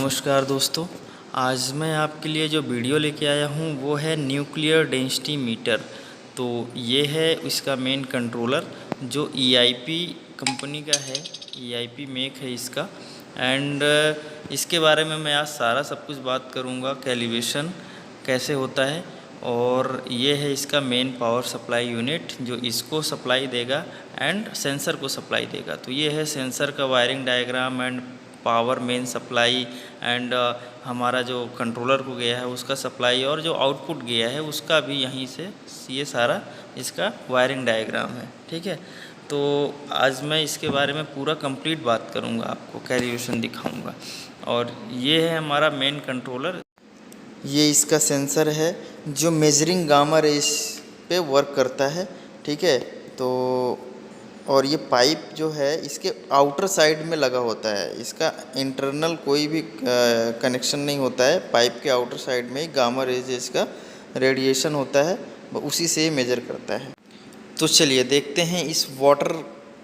नमस्कार दोस्तों, आज मैं आपके लिए जो वीडियो लेके आया हूँ वो है न्यूक्लियर डेंसिटी मीटर। तो ये है इसका मेन कंट्रोलर जो EIP कंपनी का है, EIP मेक है इसका। एंड इसके बारे में मैं आज सारा सब कुछ बात करूँगा, कैलिब्रेशन कैसे होता है। और ये है इसका मेन पावर सप्लाई यूनिट जो इसको सप्लाई देगा एंड सेंसर को सप्लाई देगा। तो ये है सेंसर का wiring diagram and power main supply and हमारा जो कंट्रोलर को गया है उसका सप्लाई, और जो आउटपुट गया है उसका भी यहीं से ये सारा इसका वायरिंग डायग्राम है। ठीक है, तो आज मैं इसके बारे में पूरा कंप्लीट बात करूँगा, आपको कैलिब्रेशन दिखाऊँगा। और ये है हमारा मेन कंट्रोलर। ये इसका सेंसर है जो मेजरिंग गामा रेस पे वर्क करता है। ठीक है, तो और ये पाइप जो है इसके आउटर साइड में लगा होता है, इसका इंटरनल कोई भी कनेक्शन नहीं होता है। पाइप के आउटर साइड में ही गामा रेज इसका रेडिएशन होता है, उसी से मेजर करता है। तो चलिए देखते हैं इस वाटर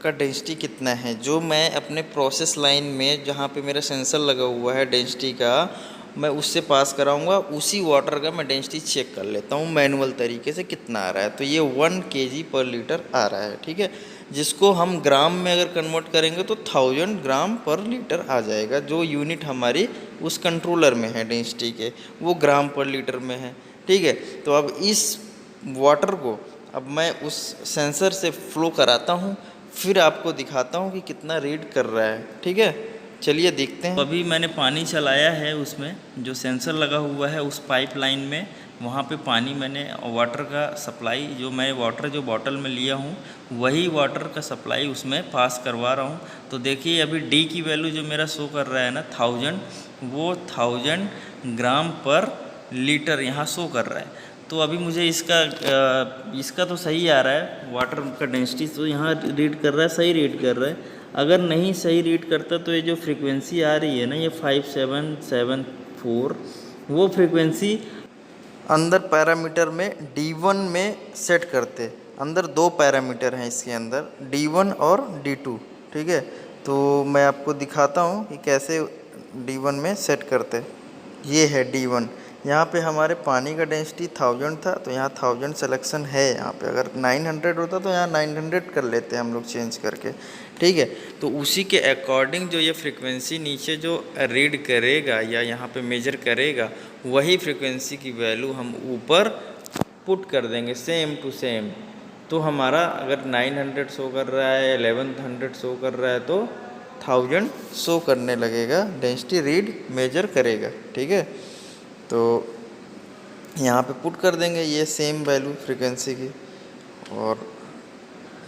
का डेंसिटी कितना है, जो मैं अपने प्रोसेस लाइन में जहाँ पे मेरा सेंसर लगा हुआ है डेंसिटी का, मैं उससे पास कराऊंगा। उसी वाटर का मैं डेंसिटी चेक कर लेता हूँ मैनुअल तरीके से कितना आ रहा है। तो ये 1 kg/लीटर आ रहा है। ठीक है, जिसको हम ग्राम में अगर कन्वर्ट करेंगे तो 1000 ग्राम/लीटर आ जाएगा। जो यूनिट हमारी उस कंट्रोलर में है डेंसिटी के, वो ग्राम/लीटर में है। ठीक है, तो अब इस वाटर को अब मैं उस सेंसर से फ्लो कराता हूँ, फिर आपको दिखाता हूँ कि कितना रीड कर रहा है। ठीक है, चलिए देखते हैं। अभी मैंने पानी चलाया है, उसमें जो सेंसर लगा हुआ है उस पाइप लाइन में, वहाँ पे पानी मैंने वाटर का सप्लाई, जो मैं वाटर जो बॉटल में लिया हूँ वही वाटर का सप्लाई उसमें पास करवा रहा हूँ। तो देखिए अभी डी की वैल्यू जो मेरा शो कर रहा है ना 1000, वो 1000 ग्राम/लीटर यहाँ शो कर रहा है। तो अभी मुझे इसका तो सही आ रहा है, वाटर का डेंसिटी तो यहाँ रीड कर रहा है, सही रीड कर रहा है। अगर नहीं सही रीड करता तो ये जो फ्रीक्वेंसी आ रही है ना, ये 5774, वो फ्रीक्वेंसी अंदर पैरामीटर में D1 में सेट करते। अंदर 2 पैरामीटर हैं इसके अंदर, D1 और D2। ठीक है, तो मैं आपको दिखाता हूँ कि कैसे D1 में सेट करते। ये है D1। यहाँ पे हमारे पानी का डेंसिटी 1000 था, तो यहाँ 1000 सिलेक्शन है। यहाँ पे अगर 900 होता तो यहाँ 900 कर लेते हम लोग चेंज करके। ठीक है, तो उसी के अकॉर्डिंग जो ये फ्रीक्वेंसी नीचे जो रीड करेगा या यहाँ पे मेजर करेगा, वही फ्रीक्वेंसी की वैल्यू हम ऊपर पुट कर देंगे सेम टू सेम। तो हमारा अगर 900 शो कर रहा है, 1100 शो कर रहा है, तो 1000 शो करने लगेगा, डेंसिटी रीड मेजर करेगा। ठीक है, तो यहाँ पे पुट कर देंगे ये सेम वैल्यू फ्रीक्वेंसी की, और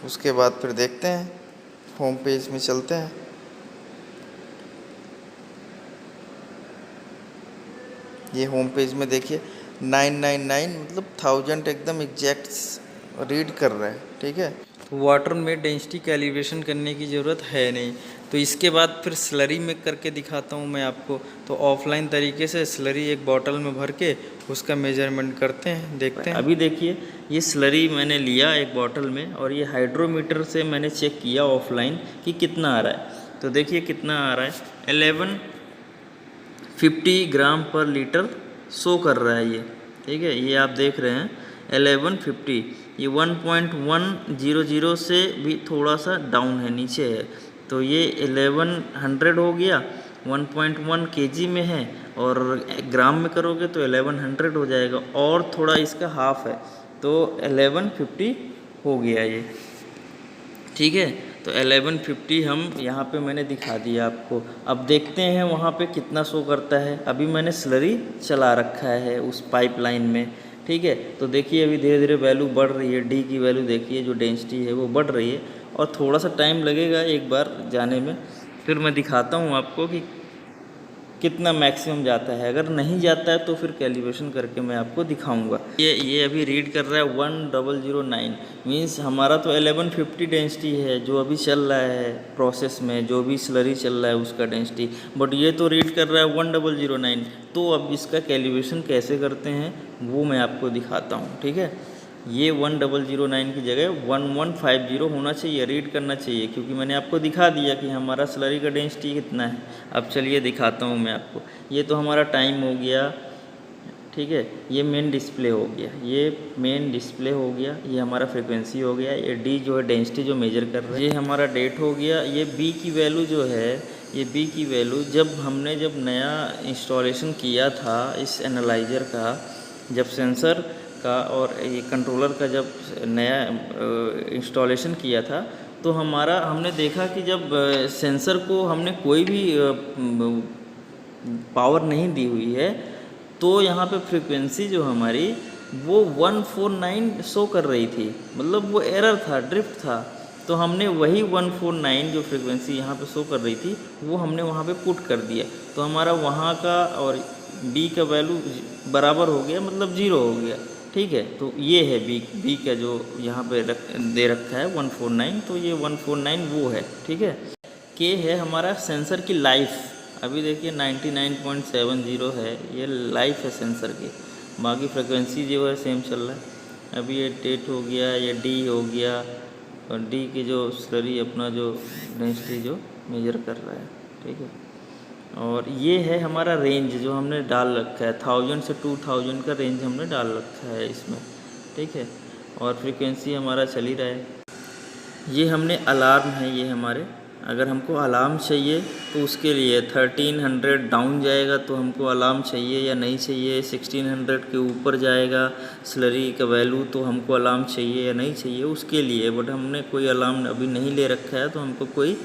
उसके बाद फिर देखते हैं, होम पेज में चलते हैं। ये होम पेज में देखिए 999 मतलब 1000 एकदम एग्जैक्ट रीड कर रहा है। ठीक है, वाटर में डेंसिटी कैलिब्रेशन करने की ज़रूरत है नहीं। तो इसके बाद फिर स्लरी में करके दिखाता हूँ मैं आपको। तो ऑफलाइन तरीके से स्लरी एक बॉटल में भर के उसका मेजरमेंट करते हैं, देखते हैं। अभी देखिए ये स्लरी मैंने लिया एक बॉटल में, और ये हाइड्रोमीटर से मैंने चेक किया ऑफलाइन कि कितना आ रहा है। तो देखिए कितना आ रहा है, 1150 ग्राम/लीटर शो कर रहा है ये। ठीक है, ये आप देख रहे हैं 1150। ये 1.100 से भी थोड़ा सा डाउन है, नीचे है। तो ये 1100 हो गया, 1.1 kg में है, और ग्राम में करोगे तो 1100 हो जाएगा, और थोड़ा इसका हाफ है, तो 1150 हो गया ये। ठीक है, तो 1150 हम यहाँ पे मैंने दिखा दिया आपको। अब देखते हैं वहाँ पे कितना शो करता है। अभी मैंने स्लरी चला रखा है उस पाइपलाइन में। ठीक है, तो देखिए अभी धीरे धीरे वैल्यू बढ़ रही है, डी की वैल्यू देखिए जो डेंसिटी है वो बढ़ रही है, और थोड़ा सा टाइम लगेगा एक बार जाने में। फिर मैं दिखाता हूँ आपको कि कितना मैक्सिमम जाता है। अगर नहीं जाता है तो फिर कैलिब्रेशन करके मैं आपको दिखाऊंगा। ये अभी रीड कर रहा है 1009, मींस हमारा तो 1150 डेंसिटी है जो अभी चल रहा है प्रोसेस में, जो भी स्लरी चल रहा है उसका डेंसिटी, बट ये तो रीड कर रहा है 1009। तो अब इसका कैलिब्रेशन कैसे करते हैं वो मैं आपको दिखाता हूँ। ठीक है, ये 1009 की जगह 1150 होना चाहिए, रीड करना चाहिए, क्योंकि मैंने आपको दिखा दिया कि हमारा स्लरी का डेंसिटी कितना है। अब चलिए दिखाता हूँ मैं आपको। ये तो हमारा टाइम हो गया, ठीक है, ये मेन डिस्प्ले हो गया, ये मेन डिस्प्ले हो गया, ये हमारा फ्रीक्वेंसी हो गया, ये डी जो है डेंसिटी जो मेजर कर रहा है, ये हमारा डेट हो गया। ये बी की वैल्यू जो है, ये बी की वैल्यू जब नया इंस्टॉलेशन किया था इस एनालाइज़र का, जब सेंसर का और ये कंट्रोलर का जब नया इंस्टॉलेशन किया था, तो हमने देखा कि जब सेंसर को हमने कोई भी पावर नहीं दी हुई है, तो यहाँ पे फ्रीक्वेंसी जो हमारी वो 149 शो कर रही थी, मतलब वो एरर था, ड्रिफ्ट था। तो हमने वही 149 जो फ्रीक्वेंसी यहाँ पे शो कर रही थी, वो हमने वहाँ पे पुट कर दिया, तो हमारा वहाँ का और बी का वैल्यू बराबर हो गया, मतलब 0 हो गया, ठीक है। तो ये है बी का जो यहाँ पे दे रखा है 149, तो ये 149 वो है, ठीक है। के है हमारा सेंसर की लाइफ, अभी देखिए 99.70 है, ये लाइफ है सेंसर की। बाकी फ्रिक्वेंसी जो है सेम चल रहा है। अभी ये डेट हो गया, ये डी हो गया, और डी की जो स्लरी अपना जो डेंसिटी जो मेजर कर रहा है, ठीक है। और ये है हमारा रेंज जो हमने डाल रखा है, 1000 से 2000 का रेंज हमने डाल रखा है इसमें, ठीक है। और फ्रीक्वेंसी हमारा चल ही रहा है। ये हमने अलार्म है, ये हमारे, अगर हमको अलार्म चाहिए तो उसके लिए 1300 डाउन जाएगा तो हमको अलार्म चाहिए या नहीं चाहिए, 1600 के ऊपर जाएगा स्लरी का वैल्यू तो हमको अलार्म चाहिए या नहीं चाहिए, उसके लिए। बट हमने कोई अलार्म अभी नहीं ले रखा है, तो हमको कोई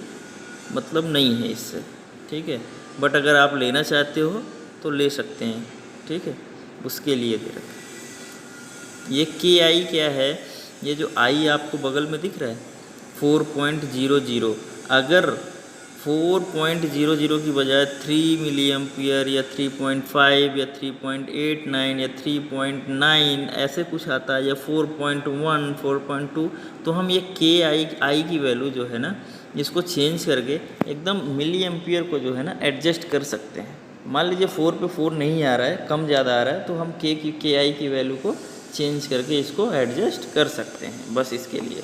मतलब नहीं है इससे, ठीक है। बट अगर आप लेना चाहते हो तो ले सकते हैं, ठीक है, उसके लिए दे रखा। ये के आई क्या है, ये जो आई आपको बगल में दिख रहा है 4.00, अगर 4.00 की बजाय 3 मिली एम्पियर या 3.5 या 3.89 या 3.9 ऐसे कुछ आता है, या 4.1 4.2, तो हम ये के आई की वैल्यू जो है ना, इसको चेंज करके एकदम मिली एम्पियर को जो है ना एडजस्ट कर सकते हैं। मान लीजिए 4 पे 4 नहीं आ रहा है, कम ज़्यादा आ रहा है, तो हम के आई की वैल्यू को चेंज करके इसको एडजस्ट कर सकते हैं, बस इसके लिए।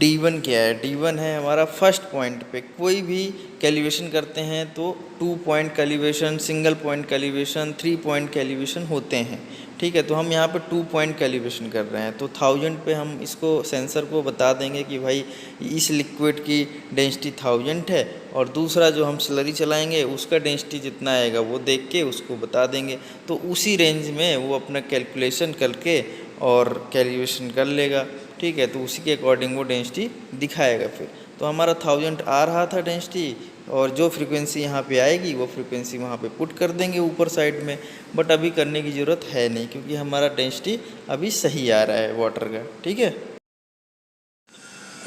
D1 क्या है, D1 है हमारा फर्स्ट पॉइंट पे कोई भी कैलिब्रेशन करते हैं तो 2 point calibration, single point calibration, 3 point calibration होते हैं, ठीक है। तो हम यहाँ पे 2 पॉइंट कैलिब्रेशन कर रहे हैं, तो 1000 पे हम इसको सेंसर को बता देंगे कि भाई इस लिक्विड की डेंसिटी 1000 है, और दूसरा जो हम स्लरी चलाएंगे उसका डेंसिटी जितना आएगा वो देख के उसको बता देंगे, तो उसी रेंज में वो अपना कैलकुलेशन करके और कैलिब्रेशन कर लेगा, ठीक है। तो उसी के अकॉर्डिंग वो डेंसिटी दिखाएगा फिर। तो हमारा 1000 आ रहा था डेंसिटी, और जो फ्रीक्वेंसी यहाँ पे आएगी वो फ्रीक्वेंसी वहाँ पे पुट कर देंगे ऊपर साइड में। बट अभी करने की ज़रूरत है नहीं, क्योंकि हमारा डेंसिटी अभी सही आ रहा है वाटर का, ठीक है।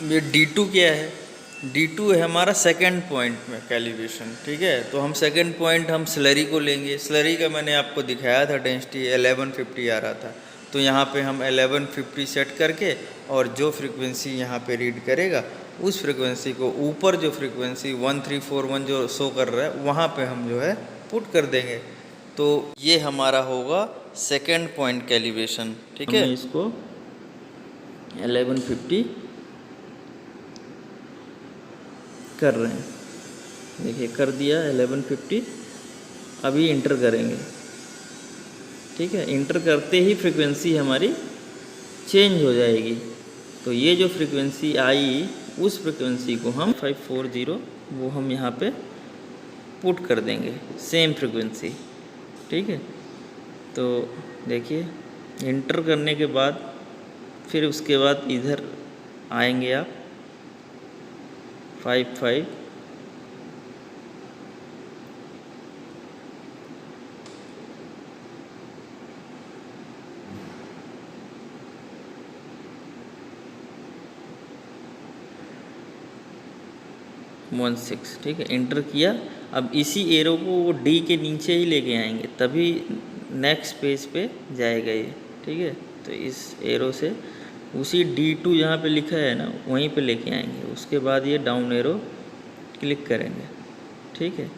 ये D2 क्या है, D2 है हमारा सेकंड पॉइंट में कैलिब्रेशन, ठीक है। तो हम सेकंड पॉइंट हम स्लरी को लेंगे। स्लरी का मैंने आपको दिखाया था डेंसिटी 1150 आ रहा था, तो यहाँ पे हम 1150 सेट करके, और जो फ्रीक्वेंसी यहाँ पे रीड करेगा उस फ्रीक्वेंसी को ऊपर जो फ्रीक्वेंसी 1341 जो शो कर रहा है वहाँ पे हम जो है पुट कर देंगे। तो ये हमारा होगा सेकंड पॉइंट कैलिब्रेशन, ठीक है। इसको 1150 कर रहे हैं, देखिए कर दिया 1150। अभी इंटर करेंगे, ठीक है। इंटर करते ही फ्रीक्वेंसी हमारी चेंज हो जाएगी। तो ये जो फ्रीक्वेंसी आई उस फ्रीक्वेंसी को हम 540 वो हम यहाँ पे पुट कर देंगे, सेम फ्रीक्वेंसी, ठीक है। तो देखिए इंटर करने के बाद फिर उसके बाद इधर आएंगे आप 55 16, ठीक है। इंटर किया, अब इसी एरो को वो डी के नीचे ही लेके आएंगे, तभी नेक्स्ट पेज पे जाएगा ये, ठीक है। तो इस एरो से उसी D2 जहाँ पे लिखा है ना वहीं पे लेके आएंगे, उसके बाद ये डाउन एरो क्लिक करेंगे, ठीक है।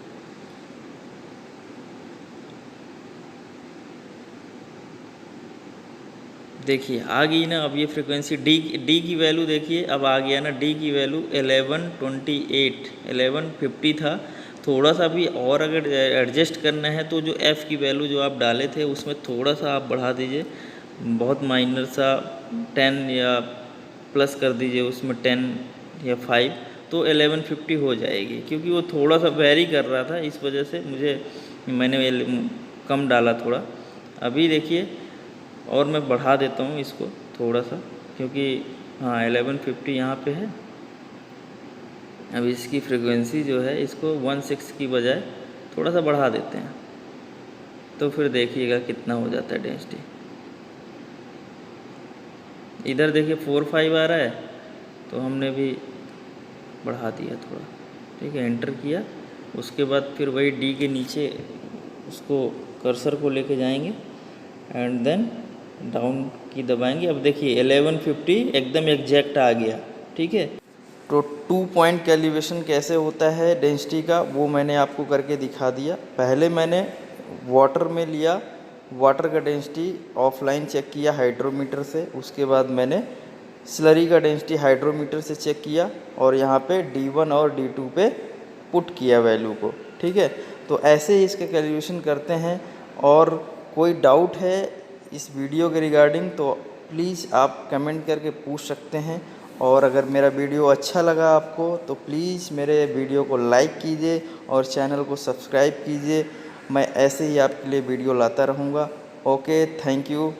देखिए आ गई ना अब ये फ्रिक्वेंसी डी की वैल्यू देखिए, अब आ गया ना डी की वैल्यू 1128, 1150 था। थोड़ा सा भी और अगर एडजस्ट करना है तो जो एफ़ की वैल्यू जो आप डाले थे उसमें थोड़ा सा आप बढ़ा दीजिए, बहुत माइनर सा 10 या प्लस कर दीजिए उसमें 10 या 5, तो 1150 हो जाएगी। क्योंकि वो थोड़ा सा वेरी कर रहा था, इस वजह से मैंने कम डाला थोड़ा। अभी देखिए और मैं बढ़ा देता हूँ इसको थोड़ा सा, क्योंकि हाँ 1150 यहाँ पे है। अब इसकी फ्रिक्वेंसी जो है इसको 16 की बजाय थोड़ा सा बढ़ा देते हैं, तो फिर देखिएगा कितना हो जाता है डेंसिटी। इधर देखिए 4-5 आ रहा है, तो हमने भी बढ़ा दिया थोड़ा, ठीक है, एंटर किया। उसके बाद फिर वही डी के नीचे उसको कर्सर को लेके जाएंगे एंड देन डाउन की दबाएंगे। अब देखिए 1150 एकदम एग्जैक्ट आ गया, ठीक है। तो 2 पॉइंट कैलिब्रेशन कैसे होता है डेंसिटी का, वो मैंने आपको करके दिखा दिया। पहले मैंने वाटर में लिया, वाटर का डेंसिटी ऑफलाइन चेक किया हाइड्रोमीटर से। उसके बाद मैंने स्लरी का डेंसिटी हाइड्रोमीटर से चेक किया और यहाँ पे D1 और D2 पे पुट किया वैल्यू को, ठीक है। तो ऐसे ही इसके कैलिब्रेशन करते हैं। और कोई डाउट है इस वीडियो के रिगार्डिंग तो प्लीज़ आप कमेंट करके पूछ सकते हैं। और अगर मेरा वीडियो अच्छा लगा आपको तो प्लीज़ मेरे वीडियो को लाइक कीजिए और चैनल को सब्सक्राइब कीजिए। मैं ऐसे ही आपके लिए वीडियो लाता रहूँगा। Okay, thank you.